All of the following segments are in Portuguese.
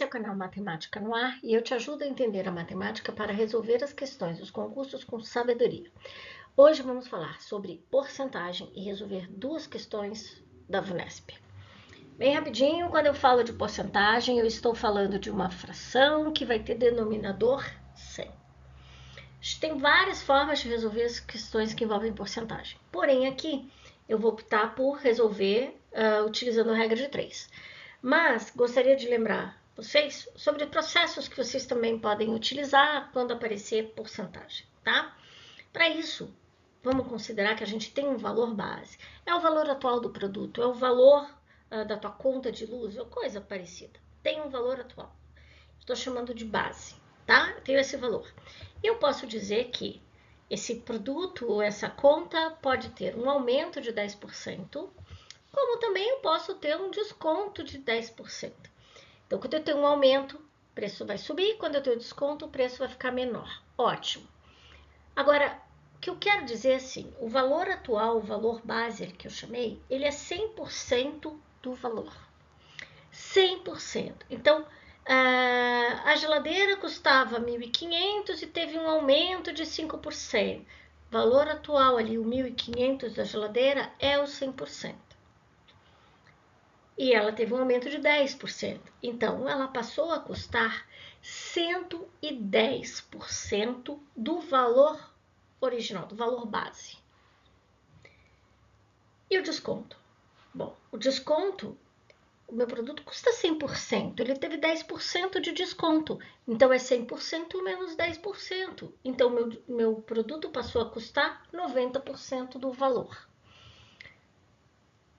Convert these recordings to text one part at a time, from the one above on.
é o canal Matemática no Ar e eu te ajudo a entender a matemática para resolver as questões dos concursos com sabedoria. Hoje vamos falar sobre porcentagem e resolver duas questões da VUNESP. Bem rapidinho, quando eu falo de porcentagem, eu estou falando de uma fração que vai ter denominador 100. A gente tem várias formas de resolver as questões que envolvem porcentagem. Porém, aqui eu vou optar por resolver utilizando a regra de 3. Mas gostaria de lembrar vocês sobre processos que vocês também podem utilizar quando aparecer porcentagem, tá? Para isso, vamos considerar que a gente tem um valor base. É o valor atual do produto, é o valor da tua conta de luz, ou coisa parecida. Tem um valor atual. Estou chamando de base, tá? Eu tenho esse valor. Eu posso dizer que esse produto ou essa conta pode ter um aumento de 10%, como também eu posso ter um desconto de 10%. Então, quando eu tenho um aumento, o preço vai subir, quando eu tenho desconto, o preço vai ficar menor. Ótimo. Agora, o que eu quero dizer assim, o valor atual, o valor base que eu chamei, ele é 100% do valor. 100%. Então, a geladeira custava 1.500 e teve um aumento de 5%. O valor atual ali, o 1.500 da geladeira, é o 100%. E ela teve um aumento de 10%. Então, ela passou a custar 110% do valor original, do valor base. E o desconto? Bom, o desconto, o meu produto custa 100%, ele teve 10% de desconto. Então, é 100% menos 10%. Então, meu produto passou a custar 90% do valor.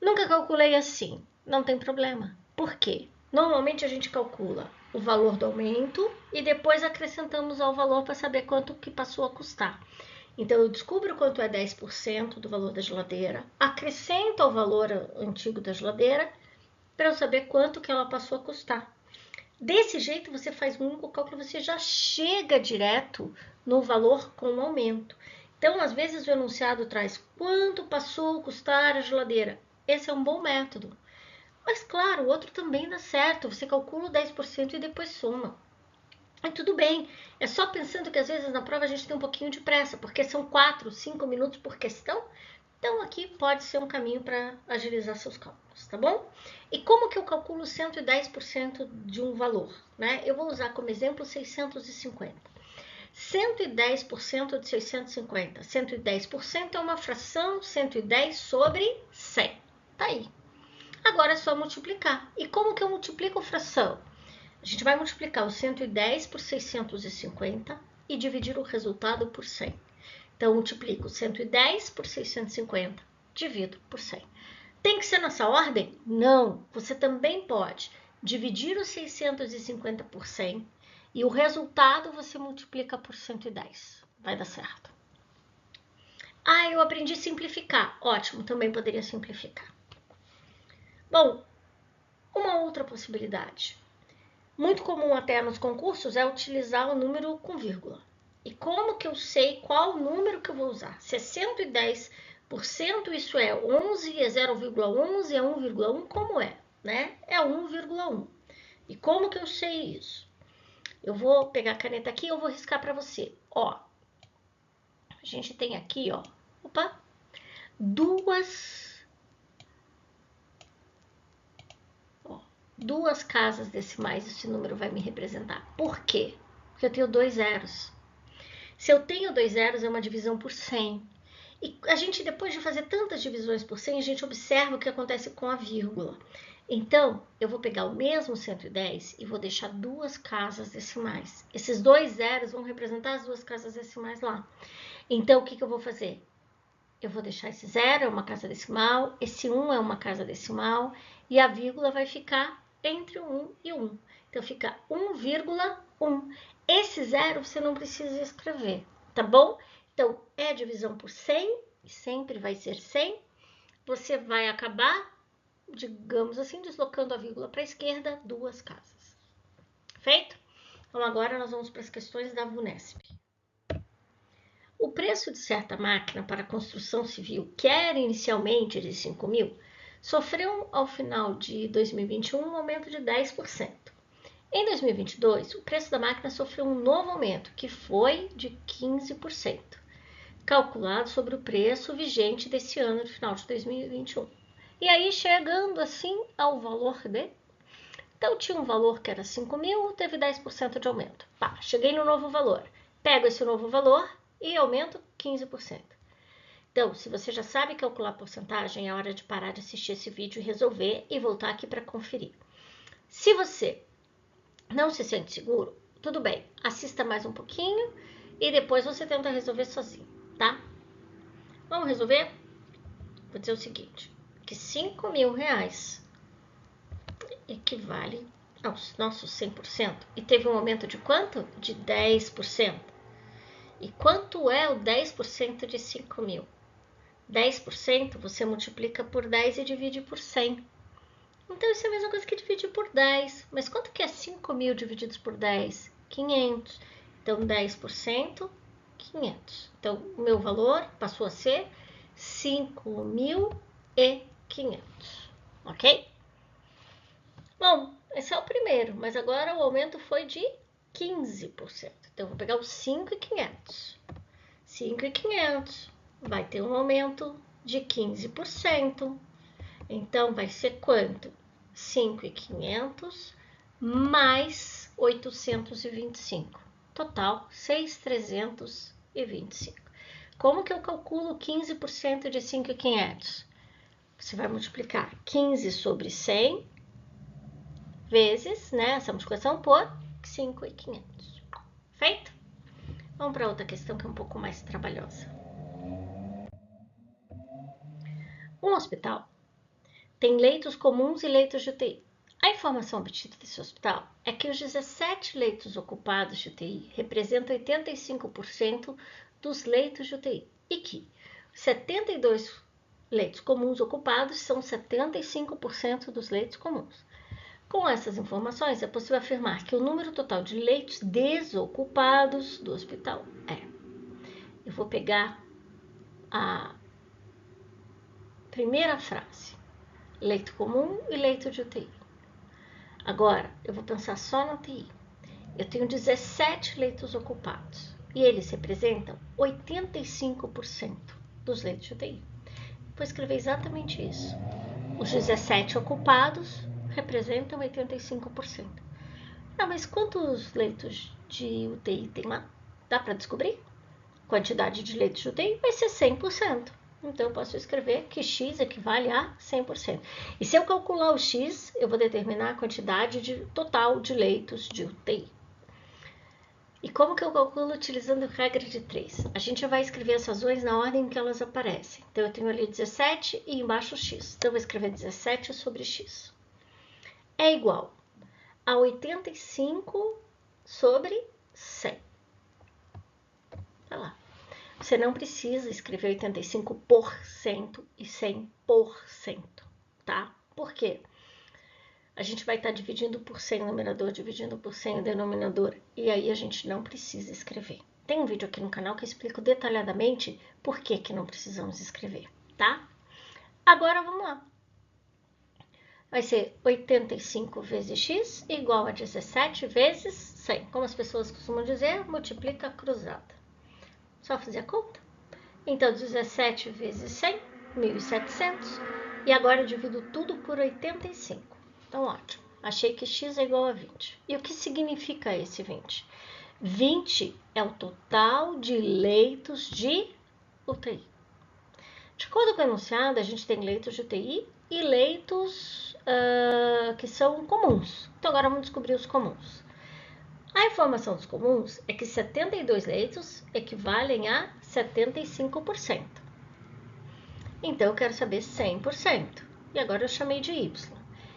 Nunca calculei assim. Não tem problema. Por quê? Normalmente a gente calcula o valor do aumento e depois acrescentamos ao valor para saber quanto que passou a custar. Então, eu descubro quanto é 10% do valor da geladeira, acrescento ao valor antigo da geladeira para eu saber quanto que ela passou a custar. Desse jeito, você faz um único cálculo, você já chega direto no valor com o aumento. Então, às vezes o enunciado traz quanto passou a custar a geladeira. Esse é um bom método. Mas, claro, o outro também dá certo. Você calcula 10% e depois soma. E tudo bem. É só pensando que, às vezes, na prova a gente tem um pouquinho de pressa, porque são 4, 5 minutos por questão. Então, aqui pode ser um caminho para agilizar seus cálculos, tá bom? E como que eu calculo 110% de um valor, né? Eu vou usar como exemplo 650. 110% de 650. 110% é uma fração, 110 sobre 100. Tá aí. Agora é só multiplicar. E como que eu multiplico a fração? A gente vai multiplicar o 110 por 650 e dividir o resultado por 100. Então, eu multiplico 110 por 650, divido por 100. Tem que ser nessa ordem? Não. Você também pode dividir os 650 por 100 e o resultado você multiplica por 110. Vai dar certo. Ah, eu aprendi a simplificar. Ótimo, também poderia simplificar. Bom, uma outra possibilidade, muito comum até nos concursos, é utilizar o número com vírgula. E como que eu sei qual número que eu vou usar? Se é 110%, isso é 11, é 0,11, é 1,1, como é? Né? É 1,1. E como que eu sei isso? Eu vou pegar a caneta aqui e eu vou riscar para você. Ó, a gente tem aqui, ó, duas casas decimais, esse número vai me representar. Por quê? Porque eu tenho 2 zeros. Se eu tenho 2 zeros, é uma divisão por 100. E a gente, depois de fazer tantas divisões por 100, a gente observa o que acontece com a vírgula. Então, eu vou pegar o mesmo 110 e vou deixar duas casas decimais. Esses 2 zeros vão representar as duas casas decimais lá. Então, o que eu vou fazer? Eu vou deixar esse 0 é uma casa decimal, esse 1 é uma casa decimal, e a vírgula vai ficar entre o 1 e o 1. Então, fica 1,1. Esse 0 você não precisa escrever, tá bom? Então, é divisão por 100, e sempre vai ser 100. Você vai acabar, digamos assim, deslocando a vírgula para a esquerda, duas casas. Feito? Então, agora nós vamos para as questões da VUNESP. O preço de certa máquina para construção civil, que era inicialmente de 5.000, sofreu ao final de 2021 um aumento de 10%. Em 2022, o preço da máquina sofreu um novo aumento, que foi de 15%, calculado sobre o preço vigente desse ano, de final de 2021. E aí, chegando assim ao valor de... Então, tinha um valor que era 5 mil, teve 10% de aumento. Pá, cheguei no novo valor. Pego esse novo valor e aumento 15%. Então, se você já sabe calcular a porcentagem, é hora de parar de assistir esse vídeo e resolver e voltar aqui para conferir. Se você não se sente seguro, tudo bem, assista mais um pouquinho e depois você tenta resolver sozinho, tá? Vamos resolver? Vou dizer o seguinte, que 5 mil reais equivale aos nossos 100% e teve um aumento de quanto? De 10%. E quanto é o 10% de 5 mil? 10% você multiplica por 10 e divide por 100. Então, isso é a mesma coisa que dividir por 10. Mas quanto que é 5 mil divididos por 10? 500. Então, 10%, 500. Então, o meu valor passou a ser 5.500. Ok? Bom, esse é o primeiro, mas agora o aumento foi de 15%. Então, eu vou pegar os 5.500. 5.500 vai ter um aumento de 15%. Então, vai ser quanto? 5.500 mais 825. Total, 6.325. Como que eu calculo 15% de 5.500? Você vai multiplicar 15 sobre 100 vezes, né, essa multiplicação por 5.500. Feito? Vamos para outra questão que é um pouco mais trabalhosa. Um hospital tem leitos comuns e leitos de UTI. A informação obtida desse hospital é que os 17 leitos ocupados de UTI representam 85% dos leitos de UTI e que 72 leitos comuns ocupados são 75% dos leitos comuns. Com essas informações, é possível afirmar que o número total de leitos desocupados do hospital é... Eu vou pegar a primeira frase, leito comum e leito de UTI. Agora, eu vou pensar só na UTI. Eu tenho 17 leitos ocupados e eles representam 85% dos leitos de UTI. Vou escrever exatamente isso. Os 17 ocupados representam 85%. Ah, mas quantos leitos de UTI tem lá? Dá para descobrir? Quantidade de leitos de UTI vai ser 100%. Então, eu posso escrever que X equivale a 100%. E se eu calcular o X, eu vou determinar a quantidade total de leitos de UTI. E como que eu calculo utilizando a regra de 3? A gente vai escrever as razões na ordem em que elas aparecem. Então, eu tenho ali 17 e embaixo X. Então, eu vou escrever 17 sobre X. É igual a 85 sobre 100. Vai lá. Você não precisa escrever 85% e 100%, tá? Por quê? A gente vai estar dividindo por 100 no numerador, dividindo por 100 no denominador, e aí a gente não precisa escrever. Tem um vídeo aqui no canal que eu explico detalhadamente por que não precisamos escrever, tá? Agora vamos lá. Vai ser 85 vezes x igual a 17 vezes 100. Como as pessoas costumam dizer, multiplica cruzada. Só fazer a conta. Então, 17 vezes 100, 1.700. E agora eu divido tudo por 85. Então, ótimo. Achei que x é igual a 20. E o que significa esse 20? 20 é o total de leitos de UTI. De acordo com o enunciado, a gente tem leitos de UTI e leitos que são comuns. Então, agora vamos descobrir os comuns. A informação dos comuns é que 72 leitos equivalem a 75%. Então, eu quero saber 100%. E agora eu chamei de y.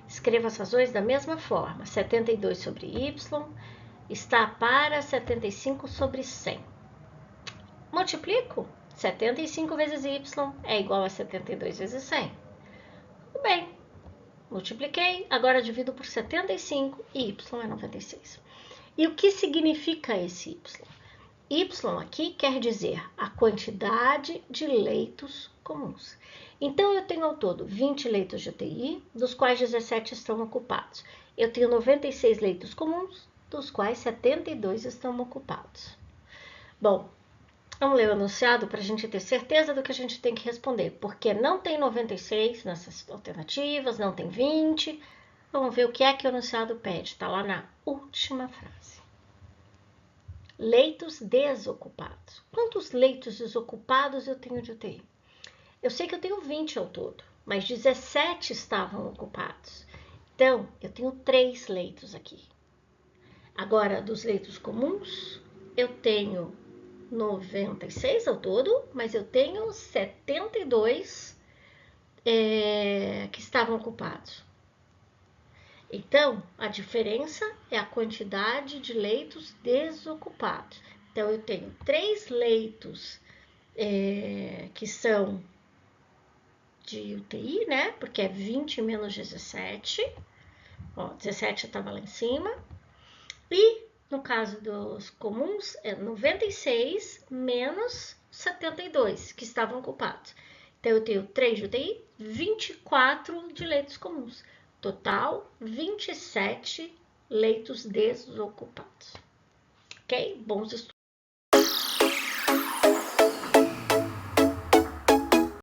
Escreva as razões da mesma forma. 72 sobre y está para 75 sobre 100. Multiplico. 75 vezes y é igual a 72 vezes 100. Tudo bem. Multipliquei. Agora divido por 75 e y é 96. E o que significa esse y? Y aqui quer dizer a quantidade de leitos comuns. Então, eu tenho ao todo 20 leitos de UTI, dos quais 17 estão ocupados. Eu tenho 96 leitos comuns, dos quais 72 estão ocupados. Bom, vamos ler o enunciado para a gente ter certeza do que a gente tem que responder, porque não tem 96 nessas alternativas, não tem 20. Vamos ver o que é que o enunciado pede, está lá na última frase. Leitos desocupados. Quantos leitos desocupados eu tenho de UTI? Eu sei que eu tenho 20 ao todo, mas 17 estavam ocupados. Então, eu tenho 3 leitos aqui. Agora, dos leitos comuns, eu tenho 96 ao todo, mas eu tenho 72 que estavam ocupados. Então, a diferença é a quantidade de leitos desocupados. Então, eu tenho 3 leitos que são de UTI, né? Porque é 20 menos 17. Ó, 17 estava lá em cima. E, no caso dos comuns, é 96 menos 72, que estavam ocupados. Então, eu tenho 3 de UTI, 24 de leitos comuns. Total, 27 leitos desocupados. Ok? Bons estudos.